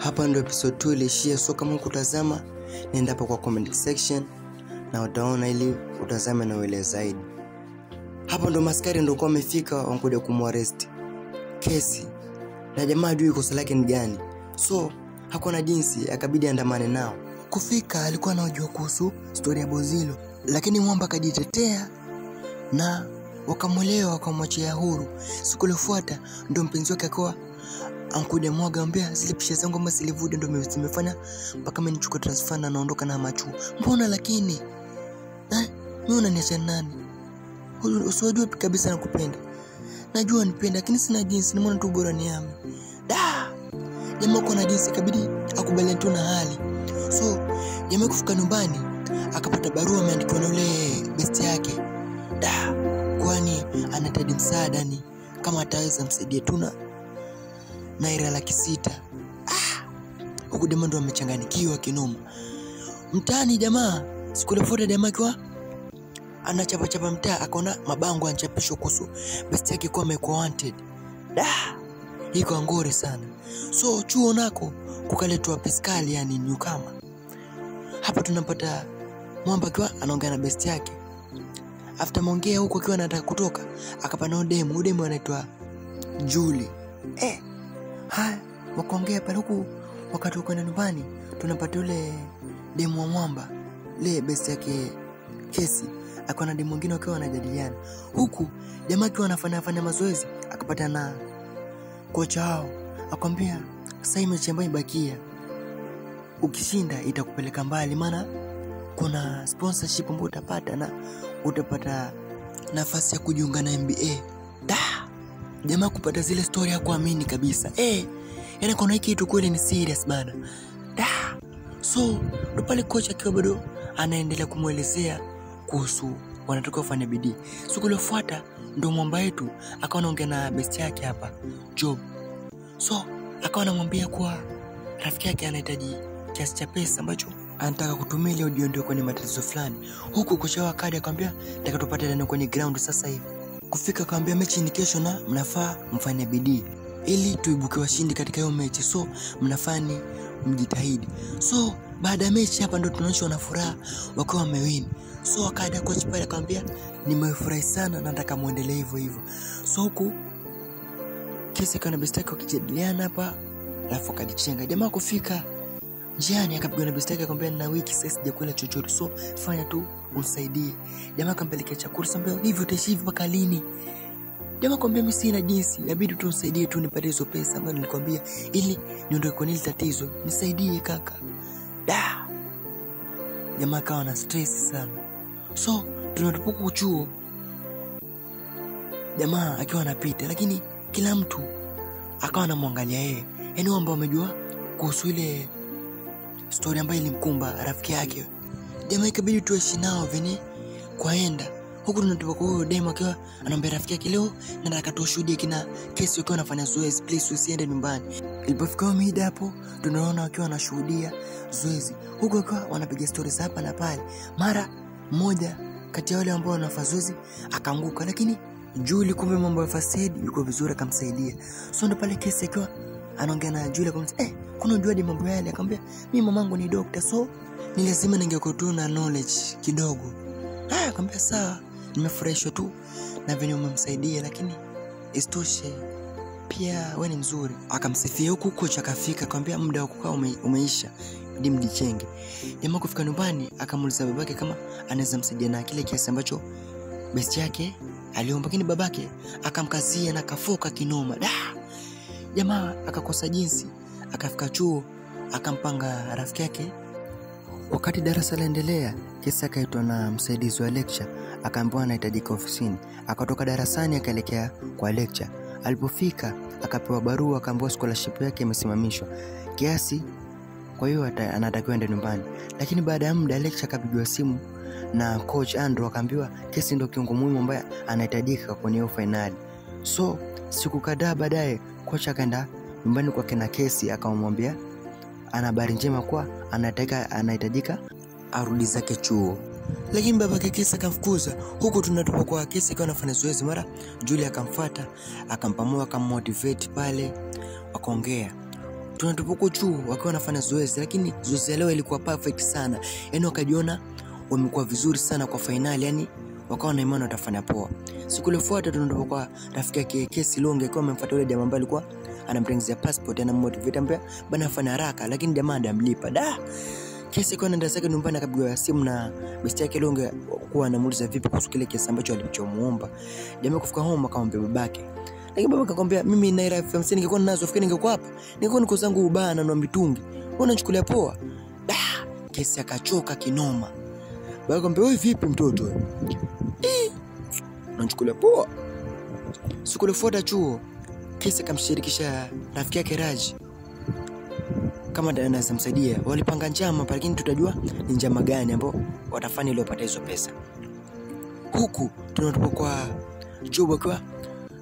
Hapa ndo episode 2 ilishia, so kama kutazama nenda hapo kwa comment section na utaona ili utazame na uelewe zaidi. Hapa ndo maskari ndo kwa wamefika wanakuja kumwarrest kesi, na jamaa hajui kosa lake ni gani, so hakuna jinsi akabidi andamane nao. Kufika alikuwa anajua kuhusu story ya Bozilo, lakini Mwamba akajitetea na wakamwelewa wakamwachia huru. Siku iliyofuata ndo mpenzi wake akawa ankuja mwaga ambia zile picha zangu ama zilivude ndo zimefanya mpaka mimi nichukue transfer na naondoka na machu. Mbona lakini mimi unaniacha nani? Usijue kabisa nakupenda. Najua nipenda lakini sina jinsi, nimeona tu bora niame. Jamaa kwa na jinsi kabidi akubaliane tu na hali. So jamaa kufika nyumbani akapata barua imeandikwa na yule best yake. Kwani anahitaji msaada ni kama ataweza msaidia tuna naira 600,000. Huko jamaa ndo amechanganikiwa kinoma. Mtaani jamaa siku iliyofuata jamaa kwa anachapa mtaa akaona mabango yanachapishwa kuhusu best yake kwa amekuwa wanted. Iko ngori sana. So chuo nako kukaletwa piskali yani newcomer. Hapa tunapata Mwamba kwa anaongea na best yake. After maongea huko akiwa anataka kutoka akapana demo anaitwa Julie. Wakaongea pale huku wakati wako nyumbani tunapata yule demo wa Mwamba, le best yake kesi. Akona demo mwingine wakiwa wanajadiliana. Huku jamaa akiwa anafanya mazoezi akapata na kocha wao. Akamwambia sasa mechi ambayo ibakia ukishinda itakupeleka mbali, maana kuna sponsorship ambayo utapata na utapata nafasi ya kujiunga na NBA. Jamaa kupata zile story ya kuamini kabisa. Yaani kuna hiki kitu kweli ni serious bana. So ndo pale kocha akiwa bado anaendelea kumuelezea kuhusu wanatoka kufanya bidii. Siku iliyofuata ndo Mwamba wetu akawa anaongea na best yake hapa Job. So akawa anamwambia kuwa rafiki yake anahitaji kiasi cha pesa ambacho anataka kutumia ili ndio kwenye matatizo fulani. Huku kocha wake akaja akamwambia nataka tupate ndani kwenye ground sasa hivi. Kufika akamwambia mechi ni kesho na mnafaa mfanye bidii ili tuibuke washindi katika hiyo mechi, so mnafani mjitahidi. So baada ya mechi hapa ndo tunaonyeshwa na furaha wakiwa wamewin. So akaja coach pale akamwambia nimefurahi sana na nataka muendelee hivyo. So huku kesi kana best yake wakijadiliana hapa alafu akadichenga. Jamaa kufika njiani akapigwa na best yake akamwambia na wiki sasa sijakula chochote, so fanya tu unisaidie. Jamaa akampelekea chakula sambia hivyo utaishi mpaka lini? Jamaa akamwambia mimi sina jinsi, inabidi tu unisaidie tu nipate hizo pesa ambazo nilikwambia ili niondoke kwenye ile tatizo. Nisaidie kaka. Jamaa kawa na stress sana. So tunatopoka uchuo jamaa akiwa anapita, lakini kila mtu akawa anamwangalia yeye. Yaani ambao wamejua kuhusu ile story ambayo ilimkumba rafiki yake. Jamaa ikabidi tuishi nao vini kwaenda. Huku tunatoka kwa huyo demo akiwa anamwambia rafiki yake leo na nataka tushuhudie kina kesi wakiwa wanafanya zoezi, please usiende nyumbani. Ilipofika mida hapo tunaona wakiwa wanashuhudia zoezi. Huku wakiwa wanapiga stories hapa na pale. Mara mmoja kati ya wale ambao wanafanya zoezi akaanguka, lakini Julie kumbe mambo ya fasadi yuko vizuri akamsaidia. So ndo pale kesi akiwa anaongea na Julie akamwambia kuna unajua mambo yale? Akamwambia mimi mamangu ni doctor, so ni lazima ningekuwa tu na knowledge kidogo. Akamwambia sawa, nimefurahishwa tu na venye umemsaidia, lakini istoshe pia wewe ni mzuri. Akamsifia. Huku kocha akafika akamwambia muda wa kukaa umeisha, hadi mjichenge. Jamaa kufika nyumbani akamuuliza babake kama anaweza msaidia na kile kiasi ambacho best yake aliomba, lakini babake akamkazia na kafoka kinoma. Jamaa akakosa jinsi, akafika chuo akampanga rafiki yake. Wakati darasa laendelea, kesi akaitwa na msaidizi wa lecture, akaambiwa anahitajika ofisini. Akatoka darasani akaelekea kwa lecture. Alipofika akapewa barua akaambiwa scholarship yake imesimamishwa kiasi, kwa hiyo anatakiwa ende nyumbani. Lakini baada ya muda lecture akapigiwa simu na coach Andrew akaambiwa kesi ndio kiungo muhimu ambaye anahitajika kwenye hiyo finali. So siku kadhaa baadaye coach akaenda nyumbani kwa kina kesi akamwambia ana habari njema kwa anahitajika arudi zake chuo. Lakini babake kesi akamfukuza. Huko tunatoka kwa kesi akiwa anafanya zoezi, mara Julie akamfuata akampamoa akammotivate pale wakaongea. tunatopokuwa chuo wakiwa wanafanya zoezi, lakini zoezi leo ilikuwa perfect sana. Yaani wakajiona wamekuwa vizuri sana kwa finali, yani wakawa na imani watafanya poa. Siku iliyofuata tunatopokuwa rafiki yake Kesi Longe akiwa amemfuata yule jamaa ambaye alikuwa anamtengezea passport, anammotivate mbaya bana afanye haraka, lakini jamaa anamlipa. Kesi kwa nenda zake nyumbani akapigwa simu na besti yake Longe kuwa anamuuliza vipi kuhusu kile kesi ambacho alichomuomba. Jamaa kufika home akamwambia babake. Lakini babake akamwambia mimi na ila FM ningekuwa nazo fikiri ningekuwa hapa. Ningekuwa niko zangu ubana na mitungi. Wewe unachukulia poa. Kesi akachoka kinoma. Babake akamwambia wewe vipi mtoto wewe? Unachukulia poa. Siku iliyofuata chuo Kesi akamshirikisha rafiki yake Raji kama ndio anaweza msaidia. Walipanga njama, lakini tutajua ni njama gani ambao watafanya ili wapate hizo pesa. Huku tunatoka kwa Job kwa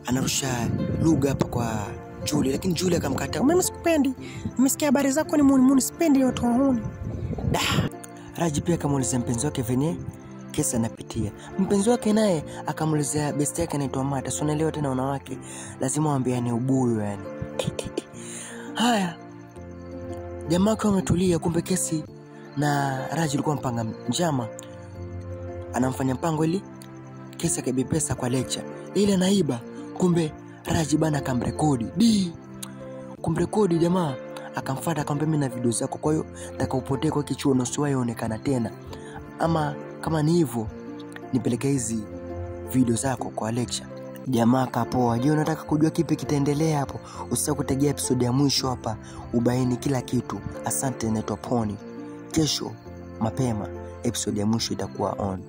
anarusha lugha hapa kwa Julie, lakini Julie akamkataa. Mimi sikupendi. Nimesikia habari zako ni muni sipendi watu wahuni. Raji pia akamuuliza mpenzi wake venye Kesi anapitia. Mpenzi wake naye akamuelezea best yake anaitwa Mata. Sio leo tena wanawake lazima waambiane ubuyu yani. Haya. Jamaa kwa ametulia, kumbe Kesi na Raji alikuwa mpanga njama. Anamfanya mpango ili Kesi akaibe pesa kwa lecture. Ile anaiba, kumbe Raji bana akamrekodi. Kumrekodi jamaa akamfuata akamwambia mimi na video zako, kwa hiyo nataka upotee kwa kichuo na usiwahi onekana tena. Ama kama ni hivyo nipeleke hizi video zako kwa lecture. Jamaa kapoa. Je, unataka kujua kipi kitaendelea hapo? Usisahau kutegea episode ya mwisho hapa ubaini kila kitu. Asante, naitwa Pony. Kesho mapema episode ya mwisho itakuwa on.